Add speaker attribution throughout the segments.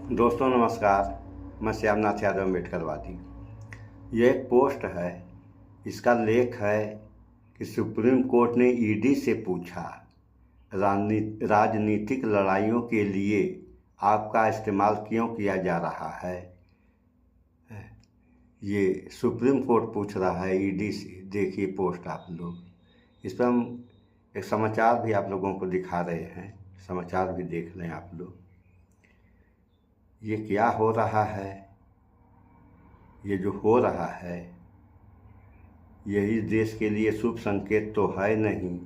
Speaker 1: दोस्तों नमस्कार, मैं श्यामनाथ यादव अम्बेडकरवादी। यह एक पोस्ट है, इसका लेख है कि सुप्रीम कोर्ट ने ईडी से पूछा, राजनीतिक लड़ाइयों के लिए आपका इस्तेमाल क्यों किया जा रहा है। ये सुप्रीम कोर्ट पूछ रहा है ईडी से। देखिए पोस्ट आप लोग, इस पर हम एक समाचार भी आप लोगों को दिखा रहे हैं, समाचार भी देख लें आप लोग। ये क्या हो रहा है, ये जो हो रहा है यही देश के लिए शुभ संकेत तो है नहीं।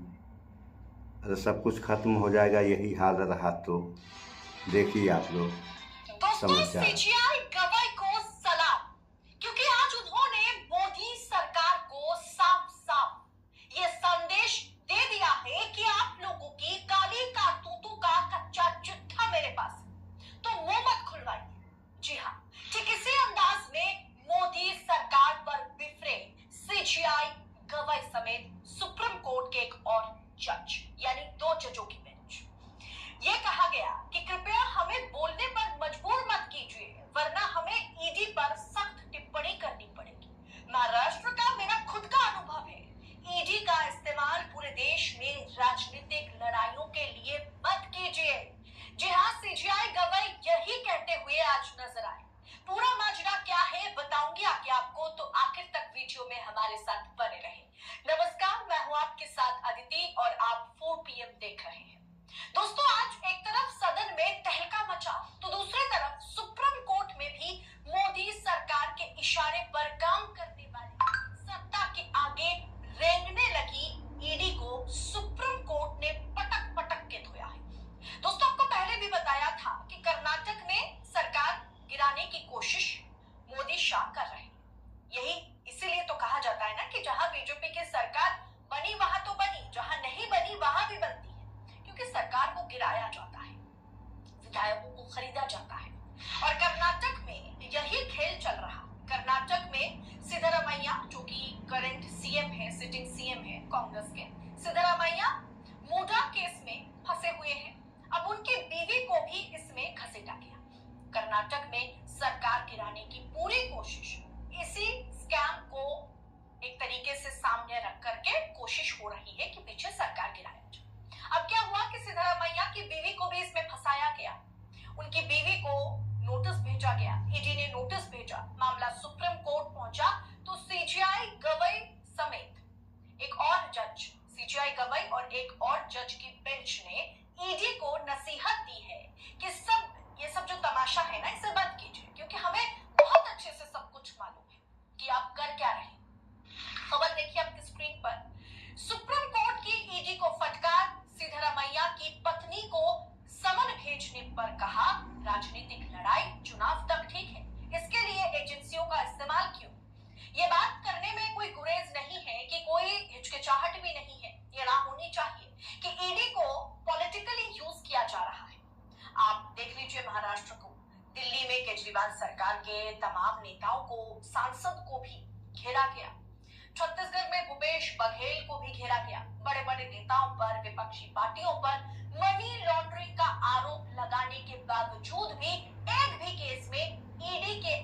Speaker 1: अगर सब कुछ खत्म हो जाएगा यही हाल रहा तो। देखिए आप लोग समाचार।
Speaker 2: सीजीआई गवाई को सलाम, क्योंकि आज उन्होंने मोदी सरकार को साफ साफ ये संदेश दे दिया है कि आप लोगों की काली कारतूतों का कच्चा चिट्ठा मेरे पास है, तो मुंह मत खुलवाइए। जी हाँ, ठीक इसी अंदाज में मोदी सरकार पर बिफरे सीजीआई गवाई समेत सुप्रीम कोर्ट के एक और जज, यानी 2 जजों की बेंच। ये कहा गया कि कृपया हमें बोलने पर मजबूर मत कीजिए, वरना हमें ईडी पर सख्त टिप्पणी करनी पड़ेगी। महाराष्ट्र का मेरा खुद का अनुभव है, ईडी का इस्तेमाल पूरे देश में राजनीतिक लड़ाइयों के लिए मत कीजिए। जी हाँ, सीजीआई गवाई यही कहते हुए आज नजर आए। पूरा माजरा क्या है बताऊंगी आगे आपको, तो आखिर तक वीडियो में हमारे साथ बने रहें। नमस्कार, मैं हूं आपके साथ अदिति और आप 4 PM देख रहे हैं। दोस्तों, आज एक तरफ सदन में तहलका मचा तो दूसरी तरफ सुप्रीम कोर्ट में भी मोदी सरकार के इशारे पर काम करने वाली सत्ता के आगे रेंगने लगी ईडी को सुप्रीम कोर्ट ने पटक पटक के धोया है। दोस्तों, आपको पहले भी बताया था कि कर्नाटक में सरकार गिराने की कोशिश मोदी शाह कर रहे हैं। यही इसीलिए तो कहा जाता है ना कि जहां बीजेपी की सरकार बनी वहां तो बनी, जहां नहीं बनी वहां भी बनती है, क्योंकि सरकार को गिराया जाता है, विधायकों को खरीदा जाता है। और कर्नाटक में यही खेल चल रहा। कर्नाटक में सिद्धरामैया, जो कि करंट सीएम है, सिटिंग सीएम है कांग्रेस के, सिद्धरामैया मूडा केस में फंसे हुए हैं। अब उनकी बीवी को भी इसमें घसीटा गया। कर्नाटक में सरकार गिराने की पूरी कोशिश, इसी स्कैम को एक तरीके से सामने रख करके कोशिश हो रही है कि पीछे सरकार गिराया जाए। अब क्या हुआ कि सिद्धरामैया की बीवी को भी इसमें फंसाया गया। उनकी बीवी को नोटिस भेजा गया, ईडी ने नोटिस भेजा, मामला सुप्रीम कोर्ट पहुंचा तो सीजीआई गवाई समेत एक और जज, सीजीआई गवाई और एक और जज की बेंच ने ईडी को नसीहत दी है कि ये सब जो तमाशा है ना, इसे बंद कीजिए, क्योंकि हमें बहुत अच्छे से सब कुछ मालूम है कि आप कर क्या रहे हैं। खबर देखिए आपकी स्क्रीन पर। सुप्रीम कोर्ट की ईडी को फटकार, सिद्धरामैया की पत्नी को समन भेजने पर कहा राजनीतिक लड़ाई चुनाव तक ठीक है, इसके लिए एजेंसियों का इस्तेमाल क्यों। ये बात करने में कोई गुरेज नहीं है कि कोई हिचकिचाहट भी नहीं है, ये ना होनी चाहिए कि ईडी को पॉलिटिकली यूज किया जा रहा है। आप देख लीजिए महाराष्ट्र को, दिल्ली में केजरीवाल सरकार के तमाम नेताओं को, सांसद को भी घेरा गया। छत्तीसगढ़ में भूपेश बघेल को भी घेरा गया। बड़े बड़े नेताओं पर, विपक्षी पार्टियों पर मनी लॉन्ड्रिंग का आरोप लगाने के बावजूद भी एक भी केस में ईडी के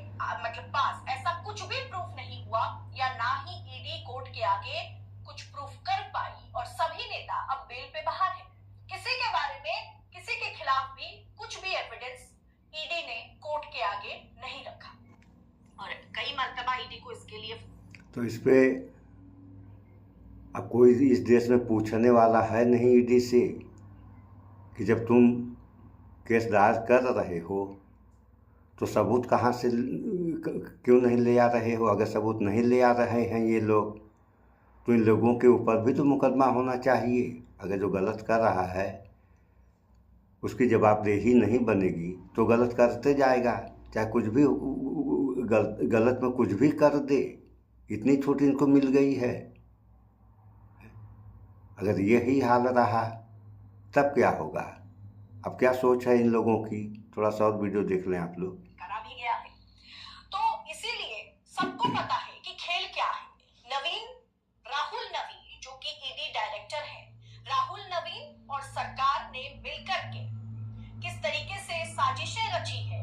Speaker 2: पास ऐसा कुछ भी प्रूफ नहीं हुआ, या ना ही ईडी कोर्ट के आगे कुछ प्रूफ कर पाई, और सभी नेता अब बेल पे बाहर है। किसी के बारे में, किसी के खिलाफ भी कुछ भी एविडेंस ईडी ने कोर्ट के आगे नहीं रखा, और कई मर्तबा ईडी को इसके लिए
Speaker 1: तो इस पे अब कोई इस देश में पूछने वाला है नहीं ईडी से कि जब तुम केस दायर कर रहे हो तो सबूत कहाँ से, क्यों नहीं ले आ रहे हो। अगर सबूत नहीं ले आ रहे हैं ये लोग, तो इन लोगों के ऊपर भी तो मुकदमा होना चाहिए। अगर जो गलत कर रहा है उसकी जवाबदेही नहीं बनेगी तो गलत करते जाएगा, चाहे कुछ भी गलत में कुछ भी कर दे। इतनी छूट इनको मिल गई है। अगर यही हाल रहा तब क्या होगा। अब क्या सोच है इन लोगों की, थोड़ा सा और वीडियो देख लें आप लोग।
Speaker 2: करा भी गया है, तो इसीलिए सबको पता है कि खेल क्या है। राहुल नवीन जो कि ईडी डायरेक्टर है, राहुल नवीन और सरकार ने मिलकर के किस तरीके से साजिशें रची है,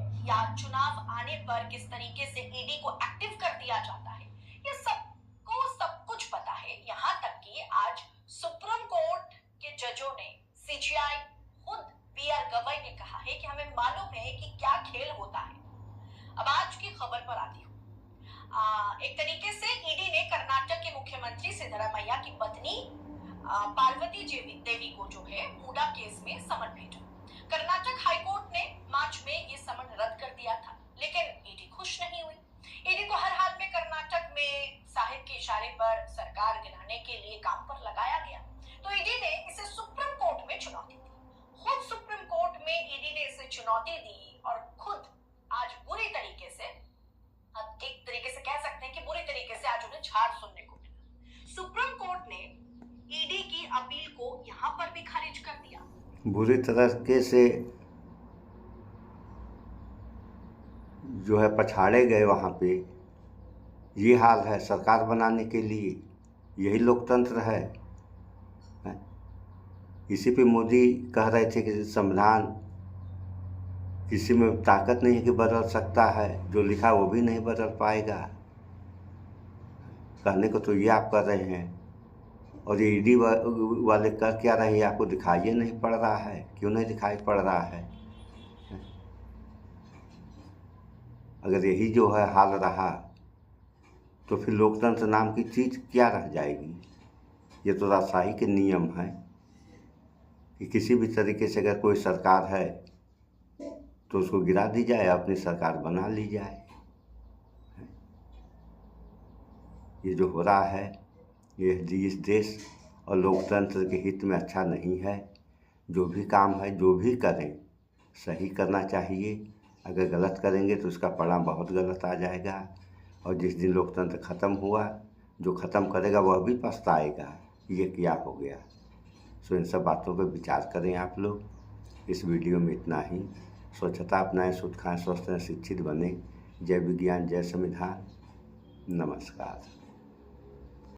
Speaker 2: किस तरीके से ईडी को एक्टिव कर दिया जाता है, ये सबको सब कुछ पता है। यहाँ तक कि आज सुप्रीम कोर्ट के जजों ने, सीजीआई खुद बीआर गवई ने कहा है कि हमें मालूम है कि क्या खेल होता है। अब आज की खबर पर आती हूँ। एक तरीके से ईडी ने कर्नाटक के मुख्यमंत्री सिद्धरामैया की पत्नी पार्वती देवी को जो है मूडा केस में समन भेजा। कर्नाटक हाईकोर्ट ने मार्च में ये समन रद्द कर दिया था, लेकिन ईडी खुश नहीं हुई। ईडी को हर हाल में कर्नाटक में साहिब के इशारे पर सरकार गिराने के लिए काम पर लगाया गया, तो ईडी ने इसे सुप्रीम कोर्ट में चुनौती दी। खुद सुप्रीम कोर्ट में ईडी ने इसे चुनौती दी और खुद आज बुरी तरीके से, एक तरीके से कह सकते हैं कि बुरी तरीके से आज उन्हें झाड़ सुनने को मिला। सुप्रीम कोर्ट ने ईडी की अपील को यहां पर भी खारिज कर दिया।
Speaker 1: बुरी तरीके से जो है पछाड़े गए वहाँ पे। ये हाल है सरकार बनाने के लिए, यही लोकतंत्र है। इसी पे मोदी कह रहे थे कि संविधान किसी में ताकत नहीं है कि बदल सकता है, जो लिखा वो भी नहीं बदल पाएगा। कहने को तो ये आप कर रहे हैं, और ये ईडी वाले कर क्या रहे हैं, आपको दिखाई नहीं पड़ रहा है। क्यों नहीं दिखाई पड़ रहा है? अगर यही जो है हाल रहा तो फिर लोकतंत्र नाम की चीज़ क्या रह जाएगी। ये तो राजशाही के नियम है कि किसी भी तरीके से अगर कोई सरकार है तो उसको गिरा दी जाए, अपनी सरकार बना ली जाए। ये जो हो रहा है ये इस देश और लोकतंत्र के हित में अच्छा नहीं है। जो भी काम है, जो भी करें, सही करना चाहिए। अगर गलत करेंगे तो उसका परिणाम बहुत गलत आ जाएगा, और जिस दिन लोकतंत्र ख़त्म हुआ, जो ख़त्म करेगा वह भी पछताएगा ये क्या हो गया। सो इन सब बातों पर विचार करें आप लोग। इस वीडियो में इतना ही। स्वच्छता अपनाएं, शुद्ध खाएं, स्वस्थ रहें, शिक्षित बने। जय विज्ञान, जय संविधान। नमस्कार।